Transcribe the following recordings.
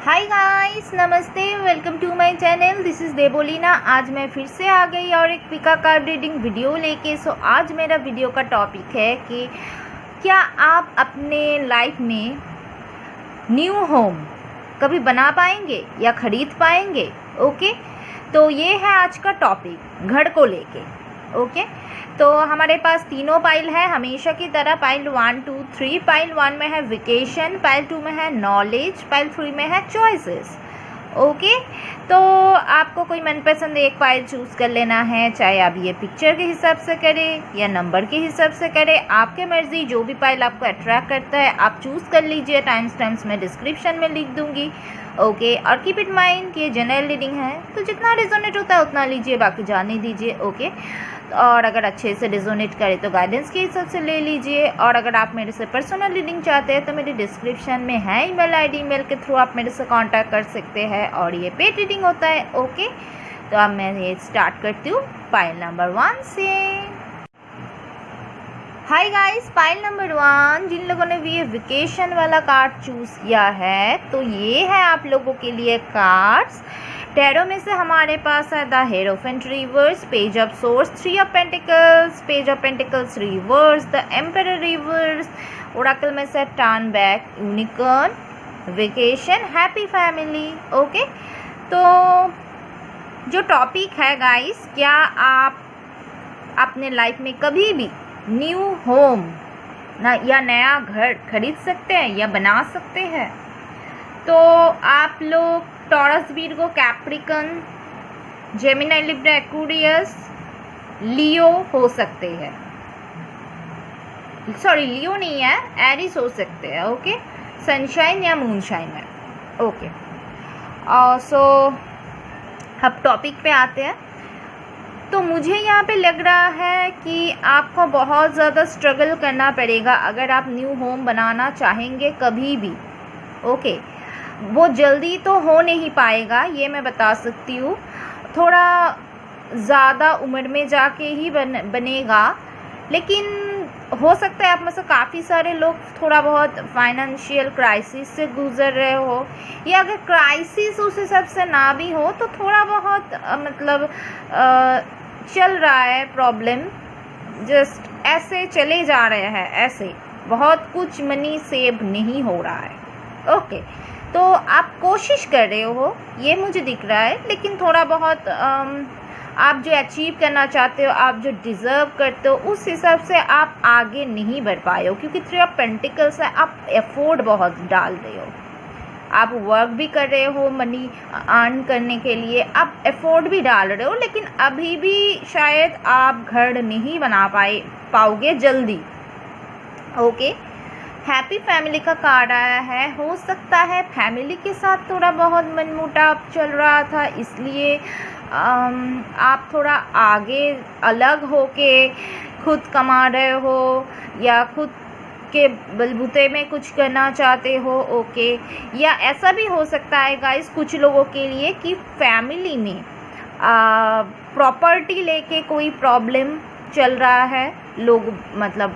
हाय guys, नमस्ते, welcome to my channel. This is Debolina. आज मैं फिर से आ गई और एक पिका कार्ड रीडिंग वीडियो लेके। आज मेरा वीडियो का टॉपिक है कि क्या आप अपने लाइफ में न्यू होम कभी बना पाएंगे या ख़रीद पाएंगे। ओके, तो ये है आज का टॉपिक घर को लेके। ओके, तो हमारे पास तीनों पाइल है हमेशा की तरह। पाइल 1, 2, 3। पाइल 1 में है वेकेशन, पाइल 2 में है नॉलेज, पाइल 3 में है चॉइसेस। ओके, तो आपको कोई मनपसंद एक पाइल चूज़ कर लेना है, चाहे आप ये पिक्चर के हिसाब से करें या नंबर के हिसाब से करें, आपके मर्ज़ी। जो भी पाइल आपको अट्रैक्ट करता है आप चूज़ कर लीजिए। टाइम्स मैं डिस्क्रिप्शन में लिख दूँगी। ओके, और कीप इट माइंड कि ये जनरल रीडिंग है, तो जितना रिजोनेट होता है उतना लीजिए, बाकी जाने दीजिए। ओके, और अगर अच्छे से रिजोनेट करे तो गाइडेंस के हिसाब से ले लीजिए। और अगर आप मेरे से पर्सनल रीडिंग चाहते हैं तो मेरी डिस्क्रिप्शन में है ईमेल आईडी, ईमेल के थ्रू आप मेरे से कांटेक्ट कर सकते हैं और ये पेड रीडिंग होता है। ओके, तो अब मैं ये स्टार्ट करती हूँ पाइल नंबर 1 से। हाय गाइस, पाइल नंबर 1 जिन लोगों ने भी ये वेकेशन वाला कार्ड चूज़ किया है, तो ये है आप लोगों के लिए कार्ड्स। टैरो में से हमारे पास है the hierophant reverse, page of source, 3 of pentacles, page of pentacles reverse, the emperor reverse, Oracle में से turn back, unicorn, vacation, happy family. Okay, तो जो टॉपिक है गाइस, क्या आप अपने लाइफ में कभी भी न्यू होम या नया घर खरीद सकते हैं या बना सकते हैं? तो आप लोग Taurus, Virgo, Capricorn, Gemini, Libra, Aquarius, Leo हो सकते हैं। सॉरी, लियो नहीं है, एरिस हो सकते हैं। ओके, सनशाइन या मूनशाइन में। ओके, सो अब टॉपिक पे आते हैं। तो मुझे यहाँ पे लग रहा है कि आपको बहुत ज़्यादा स्ट्रगल करना पड़ेगा अगर आप न्यू होम बनाना चाहेंगे कभी भी। ओके, वो जल्दी तो हो नहीं पाएगा, ये मैं बता सकती हूँ। थोड़ा ज़्यादा उम्र में जाके ही बनेगा, लेकिन हो सकता है आप में से काफ़ी सारे लोग थोड़ा बहुत फाइनेंशियल क्राइसिस से गुजर रहे हो, या अगर क्राइसिस उस हिसाब से ना भी हो तो थोड़ा बहुत चल रहा है प्रॉब्लम, जस्ट ऐसे चले जा रहे हैं, ऐसे बहुत कुछ मनी सेव नहीं हो रहा है। ओके, तो आप कोशिश कर रहे हो, ये मुझे दिख रहा है, लेकिन थोड़ा बहुत आप जो अचीव करना चाहते हो, आप जो डिज़र्व करते हो, उस हिसाब से आप आगे नहीं बढ़ पाए हो, क्योंकि 3 ऑफ पेंटिकल्स है। आप एफोर्ट बहुत डाल रहे हो, आप वर्क भी कर रहे हो मनी अर्न करने के लिए, आप एफोर्ट भी डाल रहे हो, लेकिन अभी भी शायद आप घर नहीं बना पाओगे जल्दी। ओके, हैप्पी फैमिली का कार्ड आया है। हो सकता है फैमिली के साथ थोड़ा बहुत मनमुटाव चल रहा था, इसलिए आप थोड़ा आगे अलग होके खुद कमा रहे हो या खुद के बलबूते में कुछ करना चाहते हो। ओके, या ऐसा भी हो सकता है गाइस कुछ लोगों के लिए कि फैमिली में प्रॉपर्टी लेके कोई प्रॉब्लम चल रहा है। लोग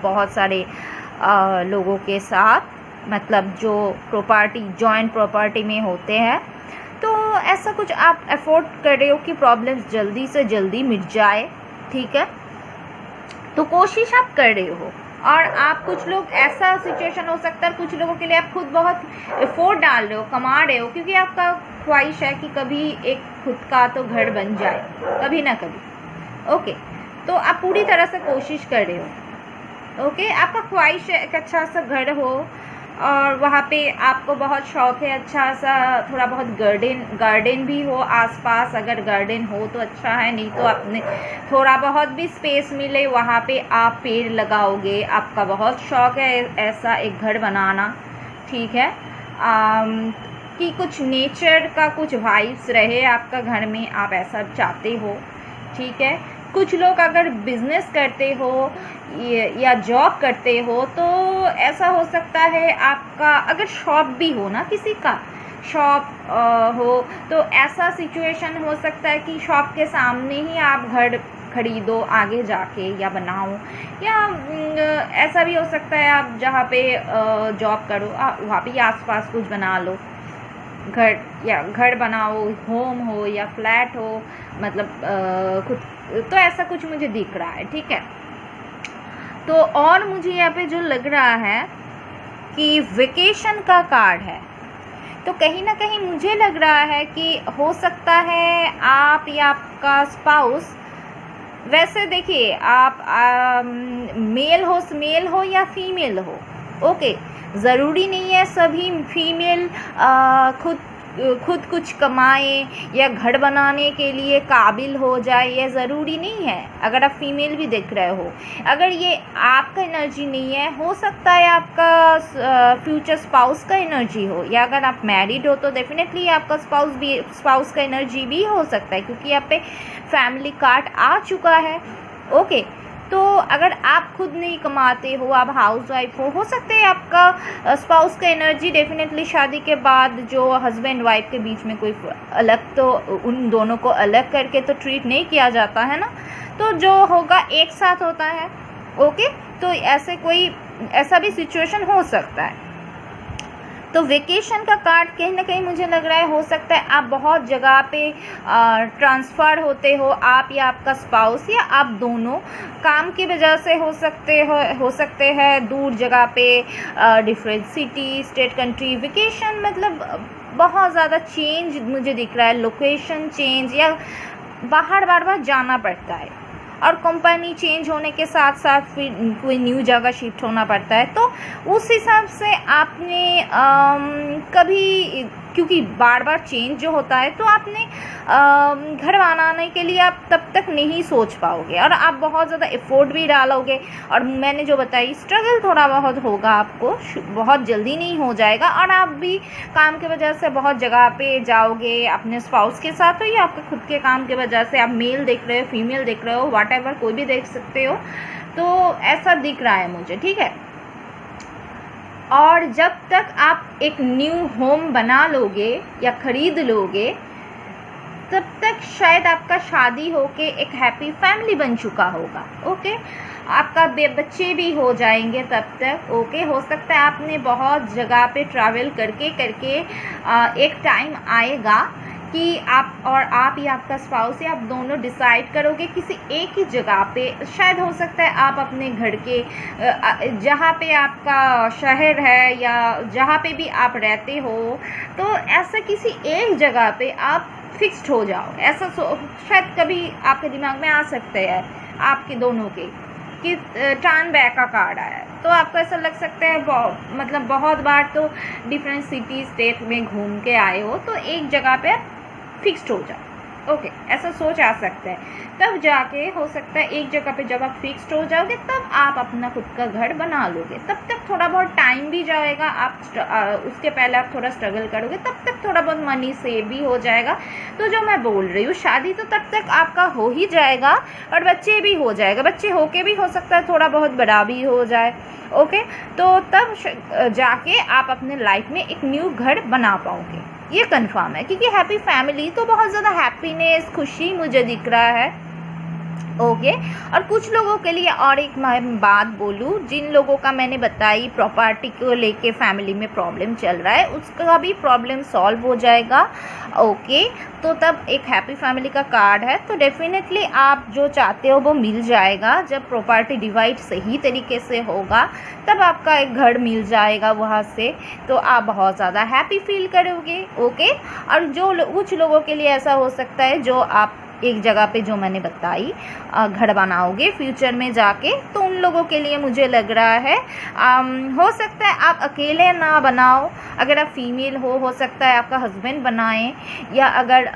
बहुत सारे लोगों के साथ, जो प्रॉपर्टी जॉइंट प्रॉपर्टी में होते हैं, तो ऐसा कुछ आप एफोर्ड कर रहे हो कि प्रॉब्लम्स जल्दी से जल्दी मिट जाए। ठीक है, तो कोशिश आप कर रहे हो। और आप कुछ लोग ऐसा सिचुएशन हो सकता है, कुछ लोगों के लिए आप खुद बहुत एफोर्ट डाल रहे हो, कमा रहे हो, क्योंकि आपका ख्वाहिश है कि कभी एक खुद का तो घर बन जाए, कभी ना कभी। ओके, तो आप पूरी तरह से कोशिश कर रहे हो। ओके, आपका ख्वाहिश है एक अच्छा सा घर हो और वहाँ पे आपको बहुत शौक़ है अच्छा सा थोड़ा बहुत गार्डन भी हो आसपास। अगर गार्डन हो तो अच्छा है, नहीं तो अपने थोड़ा बहुत भी स्पेस मिले वहाँ पे आप पेड़ लगाओगे। आपका बहुत शौक़ है ऐसा एक घर बनाना। ठीक है, कि कुछ नेचर का कुछ वाइब्स रहे आपका घर में, आप ऐसा चाहते हो। ठीक है, कुछ लोग अगर बिजनेस करते हो या जॉब करते हो तो ऐसा हो सकता है आपका, अगर शॉप भी हो ना, किसी का शॉप हो, तो ऐसा सिचुएशन हो सकता है कि शॉप के सामने ही आप घर खरीदो आगे जाके या बनाओ, या ऐसा भी हो सकता है आप जहाँ पे जॉब करो वहाँ पे आसपास कुछ बना लो। घर बनाओ, होम हो या फ्लैट हो, मतलब कुछ तो ऐसा कुछ मुझे दिख रहा है, ठीक है। तो और मुझे यहाँ पे जो लग रहा है कि वेकेशन का कार्ड है, तो कहीं ना कहीं मुझे लग रहा है कि हो सकता है आप या आपका स्पाउस, वैसे देखिए आप मेल हो या फीमेल हो, ओके, ज़रूरी नहीं है सभी फीमेल खुद कुछ कमाए या घर बनाने के लिए काबिल हो जाए, ये ज़रूरी नहीं है। अगर आप फीमेल भी देख रहे हो, अगर ये आपका एनर्जी नहीं है, हो सकता है आपका फ्यूचर स्पाउस का एनर्जी हो, या अगर आप मैरिड हो तो डेफिनेटली आपका स्पाउस का एनर्जी भी हो सकता है, क्योंकि यहाँ पे फैमिली कार्ड आ चुका है, ओके। तो अगर आप खुद नहीं कमाते हो, आप हाउस वाइफ हो सकता है आपका स्पाउस का एनर्जी डेफिनेटली शादी के बाद जो हस्बैंड वाइफ के बीच में कोई अलग, तो उन दोनों को अलग करके तो ट्रीट नहीं किया जाता है ना, तो जो होगा एक साथ होता है, ओके। तो ऐसा भी सिचुएशन हो सकता है। तो वेकेशन का कार्ड कहीं ना कहीं मुझे लग रहा है, हो सकता है आप बहुत जगह पे ट्रांसफ़र होते हो, आप या आपका स्पाउस या आप दोनों काम की वजह से हो सकते हैं दूर जगह पे, different city, state, country. Vacation मतलब बहुत ज़्यादा चेंज मुझे दिख रहा है, लोकेशन चेंज या बाहर बार जाना पड़ता है, और कंपनी चेंज होने के साथ साथ फिर कोई न्यू जगह शिफ्ट होना पड़ता है। तो उस हिसाब से आपने कभी, क्योंकि बार बार चेंज जो होता है, तो आपने घर बनाने के लिए आप तब तक नहीं सोच पाओगे, और आप बहुत ज़्यादा एफर्ट भी डालोगे, और मैंने जो बताई स्ट्रगल थोड़ा बहुत होगा आपको, बहुत जल्दी नहीं हो जाएगा, और आप भी काम की वजह से बहुत जगह पे जाओगे, अपने स्पाउस के साथ हो या आपके खुद के काम की वजह से, आप मेल देख रहे हो, फीमेल देख रहे हो, व्हाटएवर कोई भी देख सकते हो, तो ऐसा दिख रहा है मुझे, ठीक है। और जब तक आप एक न्यू होम बना लोगे या ख़रीद लोगे, तब तक शायद आपका शादी होके एक हैप्पी फैमिली बन चुका होगा, ओके। आपका बच्चे भी हो जाएंगे तब तक, ओके। हो सकता है आपने बहुत जगह पे ट्रैवल करके एक टाइम आएगा कि आप या आपका स्पाउस या आप दोनों डिसाइड करोगे किसी एक ही जगह पे, शायद हो सकता है आप अपने घर के जहाँ पे आपका शहर है या जहाँ पे भी आप रहते हो, तो ऐसा किसी एक जगह पे आप फिक्स्ड हो जाओ, ऐसा शायद कभी आपके दिमाग में आ सकता है आपके दोनों के, कि टर्न बैक का कार्ड आया है, तो आपको ऐसा लग सकता है मतलब बहुत बार तो डिफरेंट सिटी स्टेट में घूम के आए हो, तो एक जगह पे फिक्स्ड हो जाओ, ओके, ऐसा सोच आ सकता है। तब जाके हो सकता है एक जगह पे जब आप फिक्स्ड हो जाओगे, तब आप अपना खुद का घर बना लोगे। तब तक थोड़ा बहुत टाइम भी जाएगा, आप उसके पहले आप थोड़ा स्ट्रगल करोगे, तब तक थोड़ा बहुत मनी सेव भी हो जाएगा। तो जो मैं बोल रही हूँ, शादी तो तब तक आपका हो ही जाएगा, और बच्चे भी हो जाएगा, बच्चे होके भी हो सकता है थोड़ा बहुत बड़ा भी हो जाए, ओके। तो तब जाके आप अपने लाइफ में एक न्यू घर बना पाओगे, ये कंफर्म है, क्योंकि हैप्पी फैमिली तो बहुत ज़्यादा हैप्पीनेस, खुशी मुझे दिख रहा है, ओके। और कुछ लोगों के लिए और एक मैं बात बोलूँ, जिन लोगों का मैंने बताई प्रॉपर्टी को लेके फैमिली में प्रॉब्लम चल रहा है, उसका भी प्रॉब्लम सॉल्व हो जाएगा, ओके। तो तब एक हैप्पी फैमिली का कार्ड है, तो डेफिनेटली आप जो चाहते हो वो मिल जाएगा। जब प्रॉपर्टी डिवाइड सही तरीके से होगा, तब आपका एक घर मिल जाएगा वहाँ से, तो आप बहुत ज़्यादा हैप्पी फील करोगे, ओके। और जो कुछ लोगों के लिए ऐसा हो सकता है, जो आप एक जगह पे जो मैंने बताई घर बनाओगे फ्यूचर में जाके, तो उन लोगों के लिए मुझे लग रहा है हो सकता है आप अकेले ना बनाओ, अगर आप फीमेल हो सकता है आपका हस्बैंड बनाए, या अगर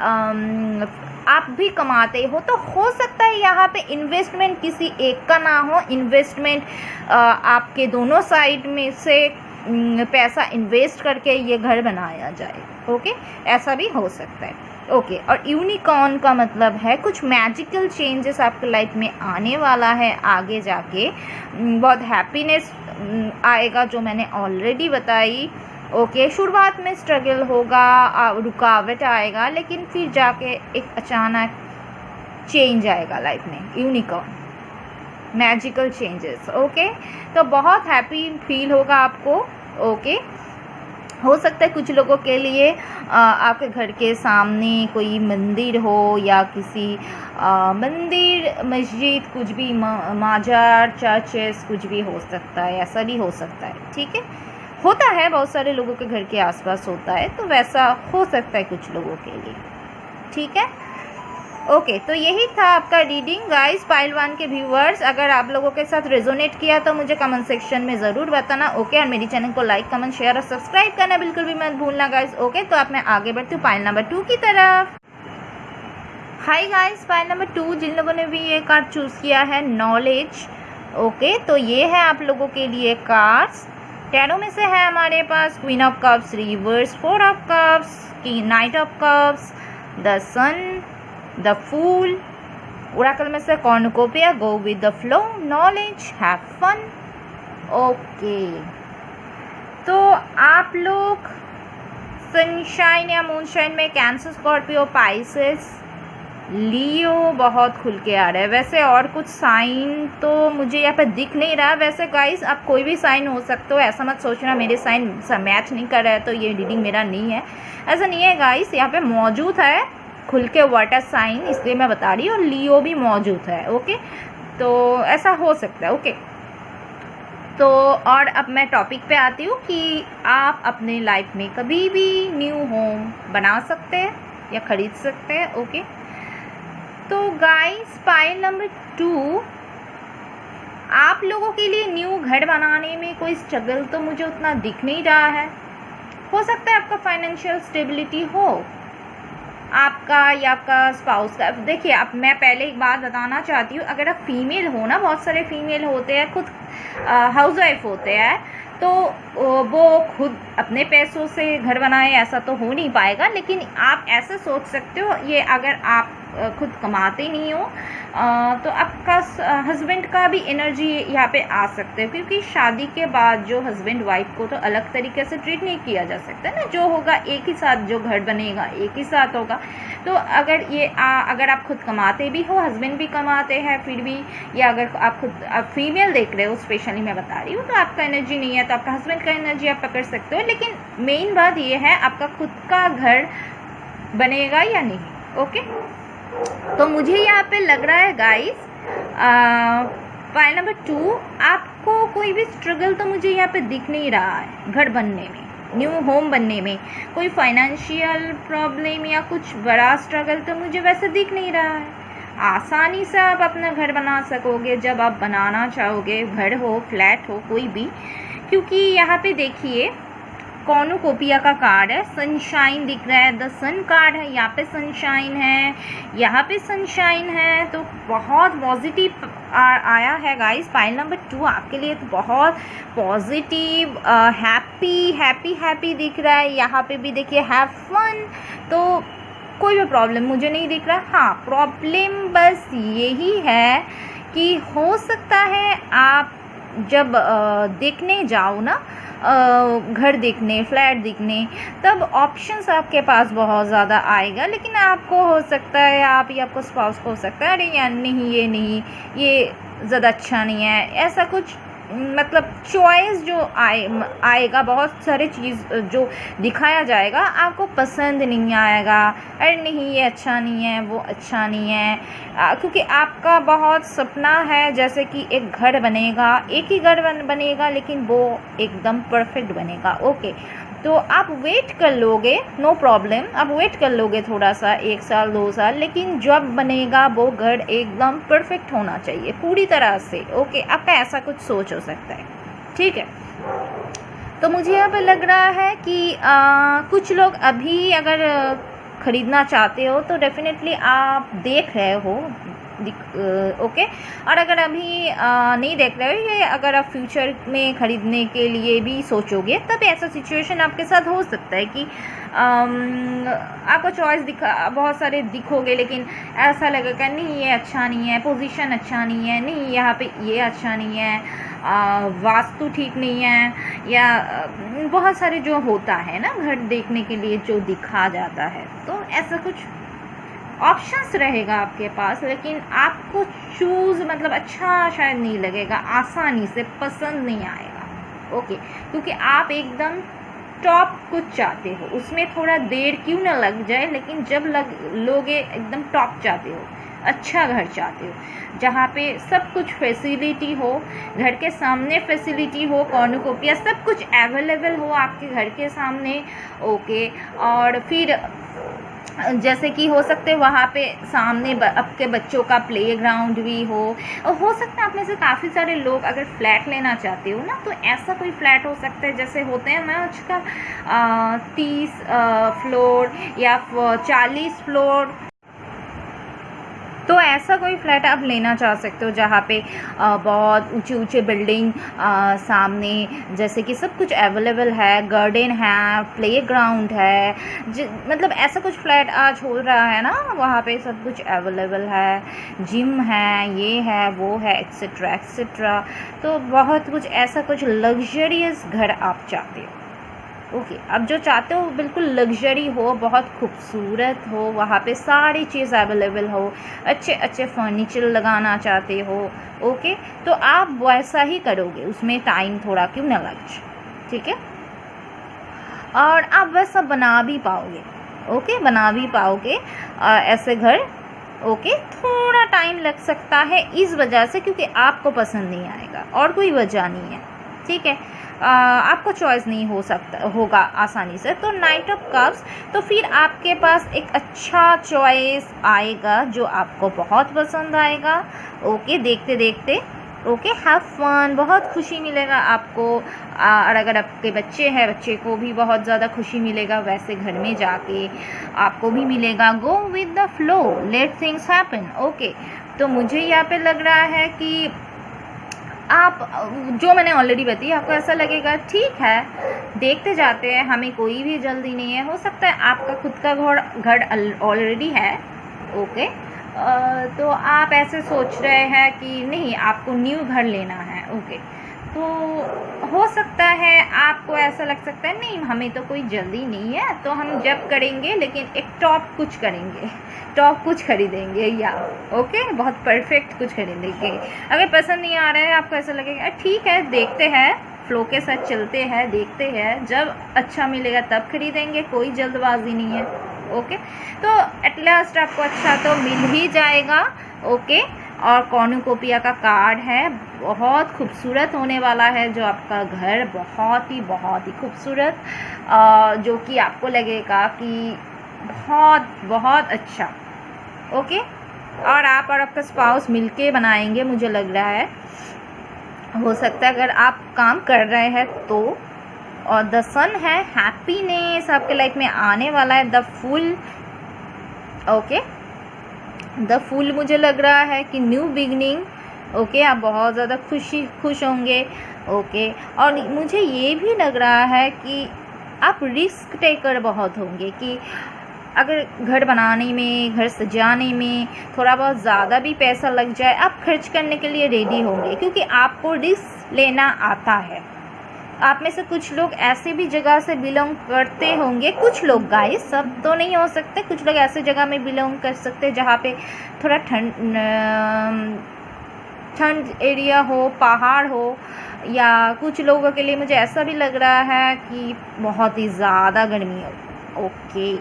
आप भी कमाते हो तो हो सकता है यहाँ पे इन्वेस्टमेंट किसी एक का ना हो, इन्वेस्टमेंट आपके दोनों साइड में से पैसा इन्वेस्ट करके ये घर बनाया जाए, ओके, ऐसा भी हो सकता है, ओके। और यूनिकॉर्न का मतलब है कुछ मैजिकल चेंजेस आपके लाइफ में आने वाला है, आगे जाके बहुत हैप्पीनेस आएगा, जो मैंने ऑलरेडी बताई, ओके। शुरुआत में स्ट्रगल होगा, रुकावट आएगा, लेकिन फिर जाके एक अचानक चेंज आएगा लाइफ में, यूनिकॉर्न, मैजिकल चेंजेस, ओके। तो बहुत हैप्पी फील होगा आपको, ओके। हो सकता है कुछ लोगों के लिए आपके घर के सामने कोई मंदिर हो या किसी मंदिर, मस्जिद, कुछ भी, माजार, चर्चेस, कुछ भी हो सकता है, ऐसा भी हो सकता है। ठीक है, होता है, बहुत सारे लोगों के घर के आसपास होता है, तो वैसा हो सकता है कुछ लोगों के लिए। ठीक है, ओके, तो यही था आपका रीडिंग गाइस। पाइल 1 के व्यूअर्स, अगर आप लोगों के साथ रेजोनेट किया तो मुझे कमेंट सेक्शन में ज़रूर बताना। ओके, और मेरी चैनल को लाइक, कमेंट, शेयर और सब्सक्राइब करना बिल्कुल भी मत भूलना गाइस। ओके, तो अब मैं आगे बढ़ती हूँ पाइल नंबर 2 की तरफ। हाय गाइस, पाइल नंबर 2, जिन लोगों ने भी ये कार्ड चूज़ किया है, नॉलेज। ओके, तो ये है आप लोगों के लिए कार्ड्स। टैरो में से है हमारे पास Queen of Cups reverse, 4 of Cups, Knight of Cups, the Sun, the Fool. Oracle में से cornucopia, go with the flow, knowledge, have fun. Okay, तो आप लोग सनशाइन या मूनशाइन में कैंसर, स्कॉर्पियो, पाइसेस, लियो बहुत खुल के आ रहा है। वैसे और कुछ साइन तो मुझे यहाँ पर दिख नहीं रहा। वैसे गाइस, आप कोई भी साइन हो सकते हो, ऐसा मत सोचना मेरे साइन मैच नहीं कर रहा है तो ये रीडिंग मेरा नहीं है, ऐसा नहीं है गाइस। यहाँ पे मौजूद है खुल के वाटर साइन, इसलिए मैं बता रही हूँ, और लियो भी मौजूद है। ओके, तो ऐसा हो सकता है। ओके, तो और अब मैं टॉपिक पे आती हूँ कि आप अपने लाइफ में कभी भी न्यू होम बना सकते हैं या ख़रीद सकते हैं। ओके, तो गाइस, पाइल नंबर 2, आप लोगों के लिए न्यू घर बनाने में कोई स्ट्रगल तो मुझे उतना दिख नहीं रहा है। हो सकता है आपका फाइनेंशियल स्टेबिलिटी हो, आपका या आपका स्पाउस का। देखिए, अब मैं पहले एक बात बताना चाहती हूँ, अगर आप फीमेल हो ना, बहुत सारे फीमेल होते हैं खुद हाउसवाइफ होते हैं, तो वो खुद अपने पैसों से घर बनाए, ऐसा तो हो नहीं पाएगा। लेकिन आप ऐसे सोच सकते हो, ये अगर आप खुद कमाते नहीं हो तो आपका हस्बैंड का भी एनर्जी यहाँ पे आ सकते हो, क्योंकि शादी के बाद जो हस्बैंड वाइफ को तो अलग तरीके से ट्रीट नहीं किया जा सकता ना। जो होगा एक ही साथ, जो घर बनेगा एक ही साथ होगा। तो अगर ये अगर आप खुद कमाते भी हो, हस्बैंड भी कमाते हैं, फिर भी, या अगर आप खुद आप फीमेल देख रहे हो, स्पेशली मैं बता रही हूँ, तो आपका एनर्जी नहीं है तो आपका हस्बैंड का एनर्जी आप पकड़ सकते हो। लेकिन मेन बात ये है, आपका खुद का घर बनेगा या नहीं। ओके, तो मुझे यहाँ पे लग रहा है गाइस, पाइल नंबर 2, आपको कोई भी स्ट्रगल तो मुझे यहाँ पे दिख नहीं रहा है घर बनने में, न्यू होम बनने में। कोई फाइनेंशियल प्रॉब्लम या कुछ बड़ा स्ट्रगल तो मुझे वैसे दिख नहीं रहा है। आसानी से आप अपना घर बना सकोगे जब आप बनाना चाहोगे, घर हो, फ्लैट हो, कोई भी। क्योंकि यहाँ पे देखिए, कॉर्नुकोपिया का कार्ड है, सनशाइन दिख रहा है, द सन कार्ड है, यहाँ पे सनशाइन है, यहाँ पे सनशाइन है, तो बहुत पॉजिटिव आया है गाइस। पाइल नंबर 2 आपके लिए तो बहुत पॉजिटिव, हैप्पी दिख रहा है। यहाँ पे भी देखिए, हैव फन, तो कोई भी प्रॉब्लम मुझे नहीं दिख रहा। हाँ, प्रॉब्लम बस यही है कि हो सकता है आप जब देखने जाओ ना, घर देखने, फ्लैट देखने, तब ऑप्शंस आपके पास बहुत ज़्यादा आएगा। लेकिन आपको हो सकता है, आप या आपको स्पाउस को हो सकता है, अरे यार नहीं, ये ज़्यादा अच्छा नहीं है, ऐसा कुछ, मतलब चॉइस जो आएगा, बहुत सारे चीज़ जो दिखाया जाएगा, आपको पसंद नहीं आएगा। अरे नहीं, ये अच्छा नहीं है, वो अच्छा नहीं है, क्योंकि आपका बहुत सपना है जैसे कि एक घर बनेगा, एक ही घर बनेगा, लेकिन वो एकदम परफेक्ट बनेगा। ओके, तो आप वेट कर लोगे, नो प्रॉब्लम, आप वेट कर लोगे थोड़ा सा, 1 साल 2 साल, लेकिन जब बनेगा वो घर एकदम परफेक्ट होना चाहिए पूरी तरह से। ओके, आपका ऐसा कुछ सोच हो सकता है। ठीक है, तो मुझे यहाँ पे लग रहा है कि कुछ लोग अभी अगर ख़रीदना चाहते हो तो डेफिनेटली आप देख रहे हो, ओके। और अगर अभी नहीं देख रहे हो, ये अगर आप फ्यूचर में ख़रीदने के लिए भी सोचोगे, तब ऐसा सिचुएशन आपके साथ हो सकता है कि आपको चॉइस बहुत सारे दिखोगे, लेकिन ऐसा लगेगा नहीं ये अच्छा नहीं है, पोजीशन अच्छा नहीं है, नहीं यहाँ पे ये अच्छा नहीं है, वास्तु ठीक नहीं है, या बहुत सारे जो होता है ना घर देखने के लिए जो दिखा जाता है, तो ऐसा कुछ ऑप्शंस रहेगा आपके पास, लेकिन आपको चूज़ मतलब अच्छा शायद नहीं लगेगा, आसानी से पसंद नहीं आएगा। ओके, क्योंकि आप एकदम टॉप कुछ चाहते हो, उसमें थोड़ा देर क्यों ना लग जाए, लेकिन जब लोगे एकदम टॉप चाहते हो, अच्छा घर चाहते हो जहाँ पे सब कुछ फैसिलिटी हो, घर के सामने फैसिलिटी हो, कॉर्नुकोपिया सब कुछ अवेलेबल हो आपके घर के सामने। ओके, और फिर जैसे कि हो सकते वहाँ पे सामने आपके बच्चों का प्लेग्राउंड भी हो सकता है आप में से काफ़ी सारे लोग अगर फ्लैट लेना चाहते हो ना, तो ऐसा कोई फ्लैट हो सकता है जैसे होते हैं ना आजकल 30 फ्लोर या 40 फ्लोर, तो ऐसा कोई फ्लैट आप लेना चाह सकते हो जहाँ पे बहुत ऊंचे ऊंचे बिल्डिंग सामने, जैसे कि सब कुछ अवेलेबल है, गार्डन है, प्लेग्राउंड है, मतलब ऐसा कुछ फ्लैट आज हो रहा है ना, वहाँ पे सब कुछ अवेलेबल है, जिम है, ये है, वो है, एक्सेट्रा एक्सेट्रा। तो बहुत कुछ ऐसा कुछ लग्जरियस घर आप चाहते हो। ओके, अब जो चाहते हो बिल्कुल लग्जरी हो, बहुत खूबसूरत हो, वहाँ पे सारी चीज़ अवेलेबल हो, अच्छे अच्छे फर्नीचर लगाना चाहते हो। ओके, तो आप वैसा ही करोगे, उसमें टाइम थोड़ा क्यों ना लगे, ठीक है, और आप वैसा बना भी पाओगे। ओके, बना भी पाओगे ऐसे घर। ओके, थोड़ा टाइम लग सकता है इस वजह से क्योंकि आपको पसंद नहीं आएगा, और कोई वजह नहीं है, ठीक है। आपको चॉइस नहीं होगा आसानी से। तो नाइट ऑफ कप्स, तो फिर आपके पास एक अच्छा चॉइस आएगा जो आपको बहुत पसंद आएगा। ओके, देखते देखते ओके, हैव फन, बहुत खुशी मिलेगा आपको। और अगर आपके बच्चे हैं, बच्चे को भी बहुत ज़्यादा खुशी मिलेगा वैसे घर में जाके, आपको भी मिलेगा। गो with the flow, let things happen. Okay, तो मुझे यहाँ पे लग रहा है कि आप जो मैंने ऑलरेडी बताई, आपको ऐसा लगेगा ठीक है देखते जाते हैं, हमें कोई भी जल्दी नहीं है। हो सकता है आपका खुद का घर ऑलरेडी है। ओके, तो आप ऐसे सोच रहे हैं कि नहीं आपको न्यू घर लेना है। ओके, तो हो सकता है आपको ऐसा लग सकता है नहीं हमें तो कोई जल्दी नहीं है, तो हम जब करेंगे लेकिन एक टॉप कुछ करेंगे, टॉप कुछ खरीदेंगे, या ओके बहुत परफेक्ट कुछ खरीदेंगे। अगर पसंद नहीं आ रहा है, आपको ऐसा लगेगा ठीक है देखते हैं, फ्लो के साथ चलते हैं, देखते हैं, जब अच्छा मिलेगा तब खरीदेंगे, कोई जल्दबाजी नहीं है। ओके, तो एट लास्ट आपको अच्छा तो मिल ही जाएगा। ओके, और कॉर्नुकोपिया का कार्ड है, बहुत खूबसूरत होने वाला है जो आपका घर, बहुत ही खूबसूरत, जो कि आपको लगेगा कि बहुत बहुत अच्छा। ओके, और आप और आपका स्पाउस मिलके बनाएंगे, मुझे लग रहा है। हो सकता है अगर आप काम कर रहे हैं तो। और द सन है, हैप्पीनेस आपके लाइफ में आने वाला है। The full, okay, the full मुझे लग रहा है कि न्यू बिगनिंग। ओके, आप बहुत ज़्यादा खुश होंगे। ओके, और मुझे ये भी लग रहा है कि आप रिस्क टेकर बहुत होंगे, कि अगर घर बनाने में, घर सजाने में थोड़ा बहुत ज़्यादा भी पैसा लग जाए, आप खर्च करने के लिए रेडी होंगे, क्योंकि आपको रिस्क लेना आता है। आप में से कुछ लोग ऐसे भी जगह से बिलोंग करते होंगे, कुछ लोग गाइस, सब तो नहीं हो सकते, कुछ लोग ऐसे जगह में बिलोंग कर सकते हैं जहाँ पे थोड़ा ठंड एरिया हो, पहाड़ हो, या कुछ लोगों के लिए मुझे ऐसा भी लग रहा है कि बहुत ही ज़्यादा गर्मी हो। ओके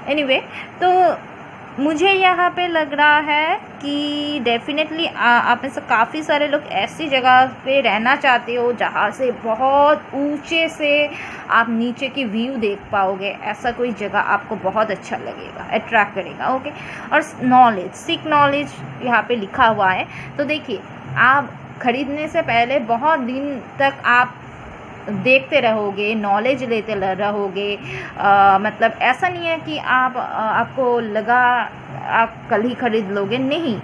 एनीवे, तो मुझे यहाँ पे लग रहा है कि डेफिनेटली आप में से काफ़ी सारे लोग ऐसी जगह पे रहना चाहते हो जहाँ से बहुत ऊंचे से आप नीचे की व्यू देख पाओगे। ऐसा कोई जगह आपको बहुत अच्छा लगेगा, अट्रैक्ट करेगा। ओके, और नॉलेज, सीक नॉलेज यहाँ पे लिखा हुआ है। तो देखिए, आप खरीदने से पहले बहुत दिन तक आप देखते रहोगे, नॉलेज लेते रहोगे। मतलब ऐसा नहीं है कि आपको लगा आप कल ही खरीद लोगे, नहीं,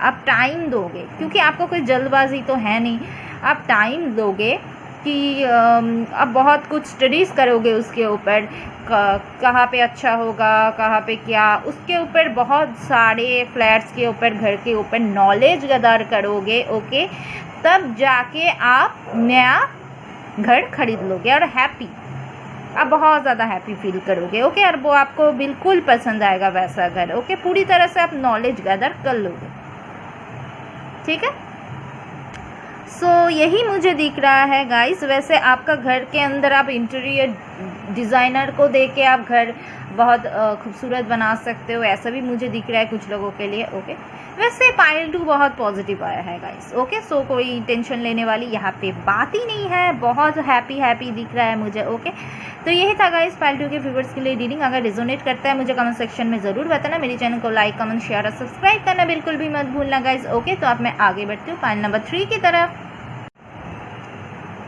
आप टाइम दोगे, क्योंकि आपको कोई जल्दबाजी तो है नहीं। आप टाइम दोगे कि आप बहुत कुछ स्टडीज़ करोगे उसके ऊपर, कहाँ पे अच्छा होगा, कहाँ पे क्या, उसके ऊपर बहुत सारे फ्लैट्स के ऊपर, घर के ऊपर नॉलेज गैदर करोगे। ओके, तब जाके आप नया घर खरीद लोगे और हैप्पी, आप बहुत ज़्यादा हैप्पी फील करोगे। ओके, और वो आपको बिल्कुल पसंद आएगा वैसा घर। ओके, पूरी तरह से आप नॉलेज गैदर कर लोगे, ठीक है। सो यही मुझे दिख रहा है गाइस। वैसे आपका घर के अंदर आप इंटीरियर डिज़ाइनर को देके आप घर बहुत खूबसूरत बना सकते हो, ऐसा भी मुझे दिख रहा है कुछ लोगों के लिए। ओके, वैसे पाइल 2 बहुत पॉजिटिव आया है गाइस। ओके, सो कोई टेंशन लेने वाली यहाँ पे बात ही नहीं है, बहुत हैप्पी दिख रहा है मुझे। ओके, तो यही था गाइस पाइल 2 के व्यूवर्स के लिए रीडिंग। अगर रिजोनेट करता है मुझे कमेंट सेक्शन में ज़रूर बताना। मेरे चैनल को लाइक, कमेंट, शेयर और सब्सक्राइब करना बिल्कुल भी मत भूलना गाइस। ओके, तो अब मैं आगे बढ़ती हूँ पाइल नंबर 3 की तरफ।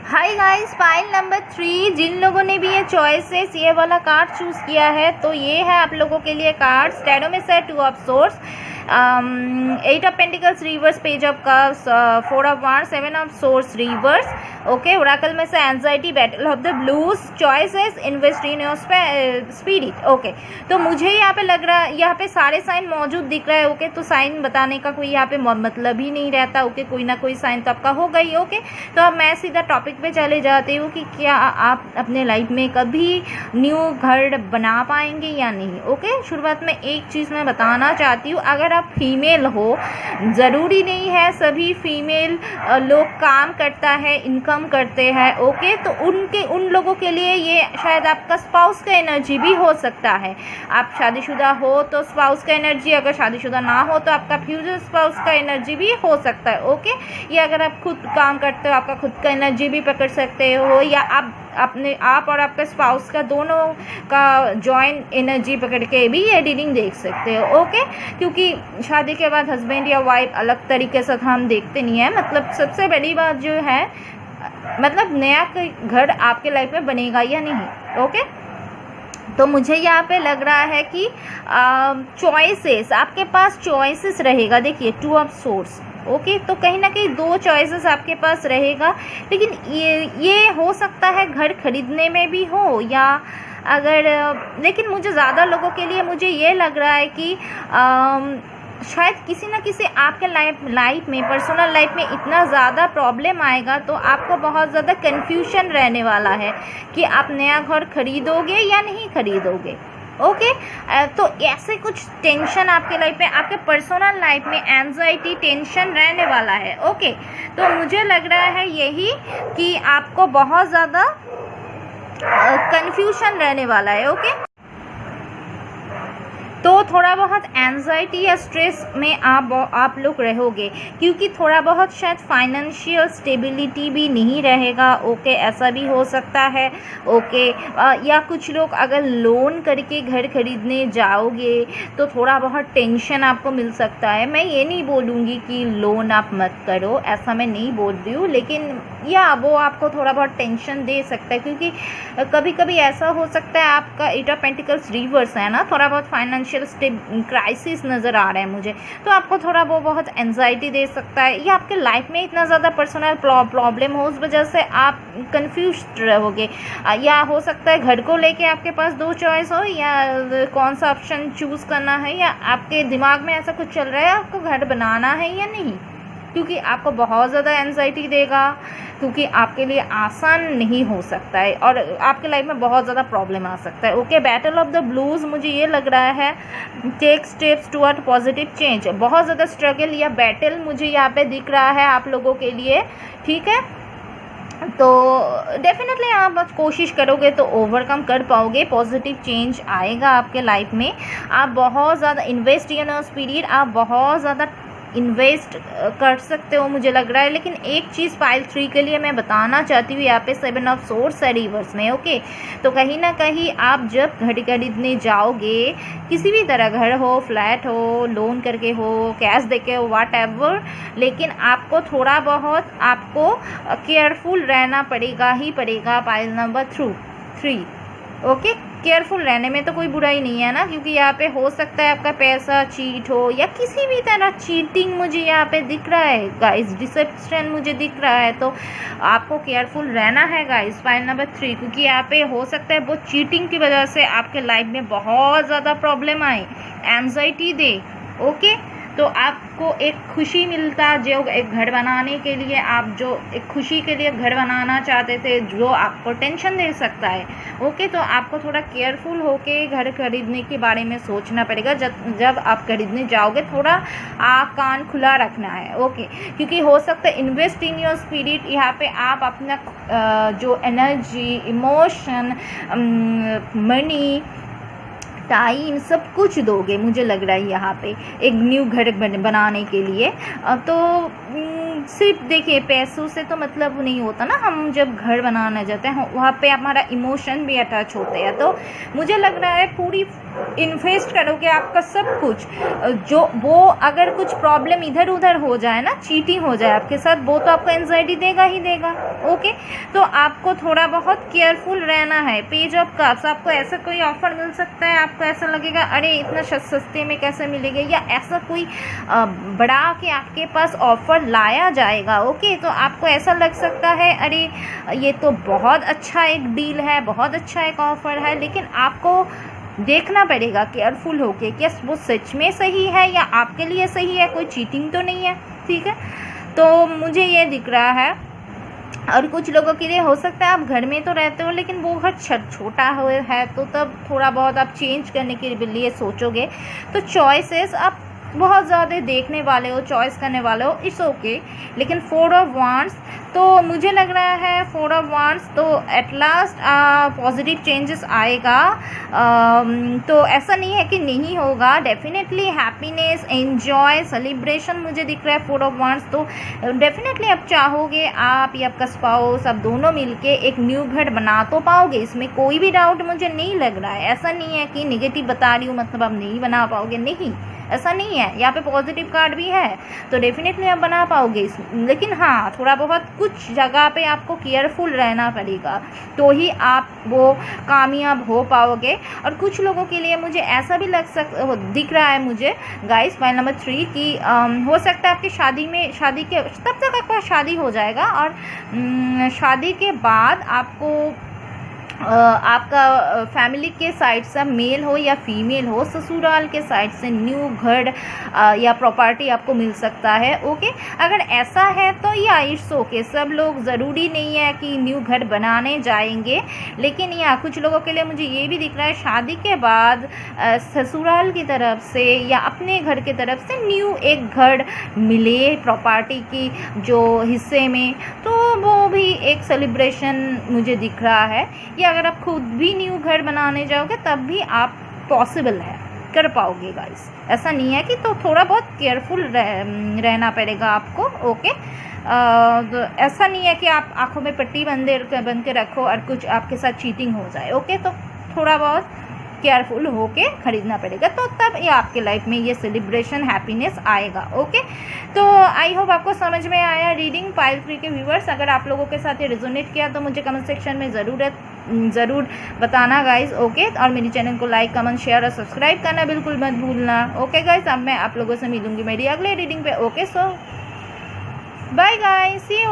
हाय गाइस, पाइल नंबर 3, जिन लोगों ने भी ये चॉइसेस ये वाला कार्ड चूज़ किया है तो ये है आप लोगों के लिए कार्ड। स्टैडो में से 2 of source, 8 of pentacles reverse, page of cups, 4 of wands, 7 of source reverse. Okay, Oracle में से anxiety, battle of the blues, choices, invest in your spirit. Okay, तो मुझे यहाँ पे लग रहा है यहाँ पे सारे साइन मौजूद दिख रहा है। ओके, तो साइन बताने का कोई यहाँ पे मतलब ही नहीं रहता। ओके, कोई ना कोई साइन तो आपका होगा ही। ओके, तो अब मैं सीधा टॉपिक पे चले जाती हूँ कि क्या आप अपने लाइफ में कभी न्यू घर बना पाएंगे या नहीं। ओके, शुरुआत में एक चीज़ मैं बताना चाहती हूँ, अगर आप फीमेल हो, ज़रूरी नहीं है सभी फीमेल लोग काम करता है, इनकम करते हैं। ओके, तो उन लोगों के लिए ये शायद आपका स्पाउस का एनर्जी भी हो सकता है। आप शादीशुदा हो तो स्पाउस का एनर्जी, अगर शादीशुदा ना हो तो आपका फ्यूचर स्पाउस का एनर्जी भी हो सकता है। ओके, या अगर आप खुद काम करते हो आपका खुद का एनर्जी भी पकड़ सकते हो, या आप और आपके स्पाउस का दोनों का जॉइंट एनर्जी पकड़ के भी ये रीडिंग देख सकते हो। ओके, क्योंकि शादी के बाद हस्बैंड या वाइफ अलग तरीके से हम देखते नहीं है। मतलब सबसे बड़ी बात जो है, मतलब नया घर आपके लाइफ में बनेगा या नहीं। ओके, तो मुझे यहाँ पे लग रहा है कि चॉइसेस, आपके पास चॉइसेस रहेगा। देखिए 2 ऑफ सोर्स। ओके, तो कहीं ना कहीं 2 चॉइसेस आपके पास रहेगा, लेकिन ये हो सकता है घर खरीदने में भी हो, या अगर लेकिन मुझे ज़्यादा लोगों के लिए मुझे ये लग रहा है कि शायद किसी ना किसी आपके लाइफ में, पर्सनल लाइफ में इतना ज़्यादा प्रॉब्लम आएगा तो आपको बहुत ज़्यादा कन्फ्यूजन रहने वाला है कि आप नया घर खरीदोगे या नहीं खरीदोगे। ओके, तो ऐसे कुछ टेंशन आपके लाइफ में, आपके पर्सनल लाइफ में एंजाइटी, टेंशन रहने वाला है। ओके, तो मुझे लग रहा है यही कि आपको बहुत ज़्यादा कन्फ्यूजन रहने वाला है। ओके, तो थोड़ा बहुत एंजाइटी या स्ट्रेस में आप लोग रहोगे, क्योंकि थोड़ा बहुत शायद फाइनेंशियल स्टेबिलिटी भी नहीं रहेगा। ओके, ऐसा भी हो सकता है। ओके, या कुछ लोग अगर लोन करके घर खरीदने जाओगे तो थोड़ा बहुत टेंशन आपको मिल सकता है। मैं ये नहीं बोलूँगी कि लोन आप मत करो, ऐसा मैं नहीं बोल रही हूँ, लेकिन या वो आपको थोड़ा बहुत टेंशन दे सकता है, क्योंकि कभी कभी ऐसा हो सकता है आपका 8 ऑफ पेंटिकल्स रिवर्स है ना, थोड़ा बहुत फाइनेंशियल क्राइसिस नज़र आ रहा है मुझे, तो आपको थोड़ा वो बहुत एंजाइटी दे सकता है, या आपके लाइफ में इतना ज़्यादा पर्सनल प्रॉब्लम हो उस वजह से आप कंफ्यूज रहोगे। या हो सकता है घर को लेके आपके पास 2 चॉइस हो, या कौन सा ऑप्शन चूज़ करना है, या आपके दिमाग में ऐसा कुछ चल रहा है आपको घर बनाना है या नहीं, क्योंकि आपको बहुत ज़्यादा एंजाइटी देगा, क्योंकि आपके लिए आसान नहीं हो सकता है और आपके लाइफ में बहुत ज़्यादा प्रॉब्लम आ सकता है। Okay, battle of the blues मुझे ये लग रहा है take steps toward positive change. बहुत ज़्यादा स्ट्रगल या बैटल मुझे यहाँ पे दिख रहा है आप लोगों के लिए। ठीक है, तो डेफिनेटली आप कोशिश करोगे तो ओवरकम कर पाओगे, पॉजिटिव चेंज आएगा आपके लाइफ में। आप बहुत ज़्यादा इन्वेस्ट इन योर स्पिरिट, आप बहुत ज़्यादा इन्वेस्ट कर सकते हो मुझे लग रहा है। लेकिन एक चीज़ पाइल 3 के लिए मैं बताना चाहती हूँ, यहाँ पे 7 ऑफ सोर्स है रिवर्स में। ओके, तो कहीं ना कहीं आप जब घर खरीदने जाओगे, किसी भी तरह घर हो, फ्लैट हो, लोन करके हो, कैश देके हो, व्हाट एवर, लेकिन आपको थोड़ा बहुत आपको केयरफुल रहना पड़ेगा ही पड़ेगा पाइल नंबर 3। ओके, केयरफुल रहने में तो कोई बुराई नहीं है ना, क्योंकि यहाँ पे हो सकता है आपका पैसा चीट हो या किसी भी तरह चीटिंग मुझे यहाँ पे दिख रहा है गाइस, डिसेप्शन मुझे दिख रहा है, तो आपको केयरफुल रहना है गाइस पाइल नंबर 3, क्योंकि यहाँ पे हो सकता है वो चीटिंग की वजह से आपके लाइफ में बहुत ज़्यादा प्रॉब्लम आए, एंजाइटी दे। ओके, तो आपको एक खुशी मिलता, जो एक घर बनाने के लिए आप जो एक खुशी के लिए घर बनाना चाहते थे, जो आपको टेंशन दे सकता है। ओके, तो आपको थोड़ा केयरफुल होके घर खरीदने के बारे में सोचना पड़ेगा। जब आप खरीदने जाओगे थोड़ा आँख कान खुला रखना है। ओके, क्योंकि हो सकता है इन्वेस्ट इन योर स्पिरिट, यहाँ पे आप अपना जो एनर्जी, इमोशन, मनी, टाइम सब कुछ दोगे, मुझे लग रहा है यहाँ पे एक न्यू घर बनाने के लिए। तो सिर्फ देखिए पैसों से तो मतलब नहीं होता ना, हम जब घर बनाना जाते हैं वहाँ पे हमारा इमोशन भी अटैच होते हैं। तो मुझे लग रहा है पूरी इन्वेस्ट करोगे आपका सब कुछ, जो वो अगर कुछ प्रॉब्लम इधर उधर हो जाए ना, चीटिंग हो जाए आपके साथ, वो तो आपको एंजाइटी देगा ही देगा। ओके, तो आपको थोड़ा बहुत केयरफुल रहना है। पेज ऑफ कप्स, आपको ऐसा कोई ऑफर मिल सकता है, आपको ऐसा लगेगा अरे इतना सस्ते में कैसे मिलेगा, या ऐसा कोई बढ़ा के आपके पास ऑफर लाया जाएगा। ओके, तो आपको ऐसा लग सकता है अरे ये तो बहुत अच्छा एक डील है, बहुत अच्छा एक ऑफर है, लेकिन आपको देखना पड़ेगा केयरफुल होके क्या वो सच में सही है या आपके लिए सही है, कोई चीटिंग तो नहीं है। ठीक है, तो मुझे ये दिख रहा है। और कुछ लोगों के लिए हो सकता है आप घर में तो रहते हो लेकिन वो घर छोटा है, तो तब थोड़ा बहुत आप चेंज करने के लिए सोचोगे। तो चॉइसेस आप बहुत ज़्यादा देखने वाले हो, चॉइस करने वाले हो, इट्स ओके। लेकिन 4 ऑफ वांड्स, तो मुझे लग रहा है 4 ऑफ वांड्स तो एट लास्ट पॉजिटिव चेंजेस आएगा। तो ऐसा नहीं है कि नहीं होगा, डेफिनेटली हैप्पीनेस, एंजॉय, सेलिब्रेशन मुझे दिख रहा है 4 ऑफ वांड्स। तो डेफिनेटली आप चाहोगे, आप या आपका स्पाउस, आप दोनों मिलके एक न्यू घर बना तो पाओगे, इसमें कोई भी डाउट मुझे नहीं लग रहा है। ऐसा नहीं है कि निगेटिव बता रही हूँ मतलब आप नहीं बना पाओगे, नहीं, ऐसा नहीं है। यहाँ पे पॉजिटिव कार्ड भी है, तो डेफिनेटली आप बना पाओगे। लेकिन हाँ, थोड़ा बहुत कुछ जगह पे आपको केयरफुल रहना पड़ेगा, तो ही आप वो कामयाब हो पाओगे। और कुछ लोगों के लिए मुझे ऐसा भी दिख रहा है मुझे गाइस, पॉइंट नंबर 3 की हो सकता है आपकी शादी के तब तक आपका शादी हो जाएगा, और शादी के बाद आपको आपका फैमिली के साइड से मेल हो या फीमेल हो, ससुराल के साइड से न्यू घर या प्रॉपर्टी आपको मिल सकता है। ओके, अगर ऐसा है तो या इट्स ओके, सब लोग ज़रूरी नहीं है कि न्यू घर बनाने जाएंगे। लेकिन या कुछ लोगों के लिए मुझे ये भी दिख रहा है शादी के बाद ससुराल की तरफ से या अपने घर की तरफ से न्यू एक घर मिले प्रॉपर्टी की जो हिस्से में, तो वो भी एक सेलिब्रेशन मुझे दिख रहा है। या अगर आप खुद भी न्यू घर बनाने जाओगे तब भी आप पॉसिबल है, कर पाओगे गाइस। ऐसा नहीं है कि, तो थोड़ा बहुत केयरफुल रहना पड़ेगा आपको। ओके, तो ऐसा नहीं है कि आप आंखों में पट्टी बंद के रखो और कुछ आपके साथ चीटिंग हो जाए। ओके, तो थोड़ा बहुत केयरफुल होके खरीदना पड़ेगा, तो तब ये आपके लाइफ में ये सेलिब्रेशन हैप्पीनेस आएगा। ओके, तो आई होप आपको समझ में आया रीडिंग पाइल 3 के व्यूवर्स। अगर आप लोगों के साथ ये रेजोनेट किया तो मुझे कमेंट सेक्शन में ज़रूर बताना गाइज। ओके, और मेरी चैनल को लाइक, कमेंट, शेयर और सब्सक्राइब करना बिल्कुल मत भूलना। ओके गाइज, अब मैं आप लोगों से मिलूंगी मेरी अगले रीडिंग पे। Okay, so bye guys, see you.